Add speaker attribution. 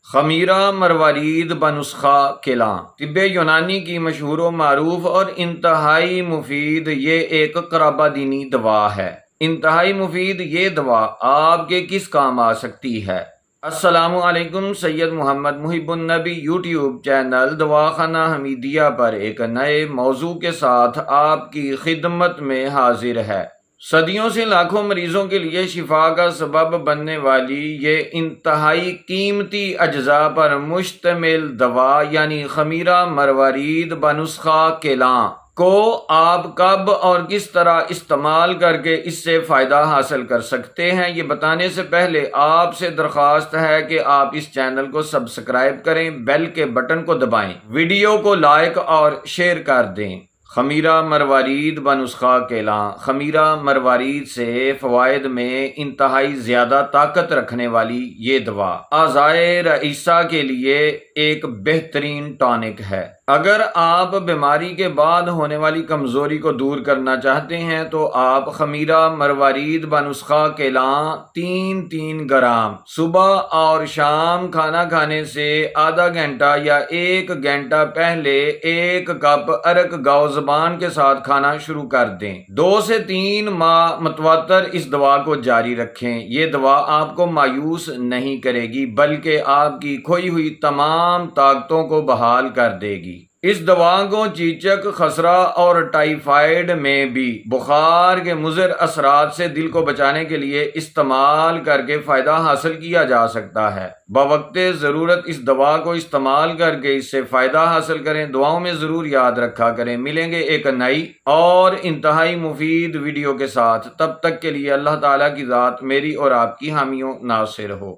Speaker 1: خمیرہ مروارید بنسخہ کیلاں طب یونانی کی مشہور و معروف اور انتہائی مفید یہ ایک قرابہ دینی دوا ہے۔ انتہائی مفید یہ دوا آپ کے کس کام آ سکتی ہے؟ السلام علیکم، سید محمد محب النبی یوٹیوب چینل دواخانہ حمیدیہ پر ایک نئے موضوع کے ساتھ آپ کی خدمت میں حاضر ہے۔ صدیوں سے لاکھوں مریضوں کے لیے شفا کا سبب بننے والی یہ انتہائی قیمتی اجزاء پر مشتمل دوا یعنی خمیرہ مروارید بنسخہ کیلاں کو آپ کب اور کس طرح استعمال کر کے اس سے فائدہ حاصل کر سکتے ہیں، یہ بتانے سے پہلے آپ سے درخواست ہے کہ آپ اس چینل کو سبسکرائب کریں، بیل کے بٹن کو دبائیں، ویڈیو کو لائک اور شیئر کر دیں۔ خمیرہ مروارید بنسخہ کیلاں خمیرہ مروارید سے فوائد میں انتہائی زیادہ طاقت رکھنے والی یہ دوا اعضائے رئیسہ کے لیے ایک بہترین ٹانک ہے۔ اگر آپ بیماری کے بعد ہونے والی کمزوری کو دور کرنا چاہتے ہیں تو آپ خمیرہ مروارید بنسخہ کیلاں 3 گرام صبح اور شام کھانا کھانے سے آدھا گھنٹہ یا 1 گھنٹہ پہلے 1 کپ ارک گاؤ زبان کے ساتھ کھانا شروع کر دیں۔ 2 سے 3 ماہ متواتر اس دوا کو جاری رکھیں۔ یہ دوا آپ کو مایوس نہیں کرے گی بلکہ آپ کی کھوئی ہوئی تمام طاقتوں کو بحال کر دے گی۔ اس دوا کو چیچک، خسرہ اور ٹائیفائیڈ میں بھی بخار کے مضر اثرات سے دل کو بچانے کے لیے استعمال کر کے فائدہ حاصل کیا جا سکتا ہے۔ بوقت ضرورت اس دوا کو استعمال کر کے اس سے فائدہ حاصل کریں۔ دعاؤں میں ضرور یاد رکھا کریں۔ ملیں گے ایک نئی اور انتہائی مفید ویڈیو کے ساتھ، تب تک کے لیے اللہ تعالیٰ کی ذات میری اور آپ کی حامی و ناصر ہو۔